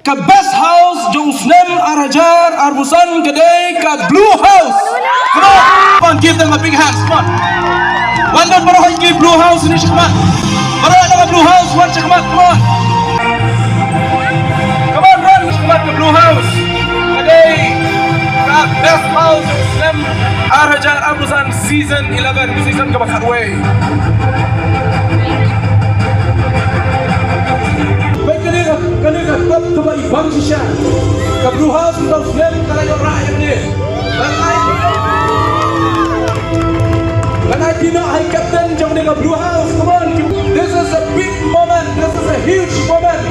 Ke best house jong snem arajar arbusan kedai ke blue house. Come on, give them a big hand. Come on. Wanda baru give blue house ni shikmat. Baru ada blue house one shikmat. Come on. Come on, run shikmat ke blue house. Kedai ke best house jong snem arajar arbusan season 11 season ke bakat way. Kanina top to ba ibang siya ka blue house daw snem talaga raayam ni Lanay Pino ay captain jong ni blue house. Come on, this is a big moment, this is a huge moment.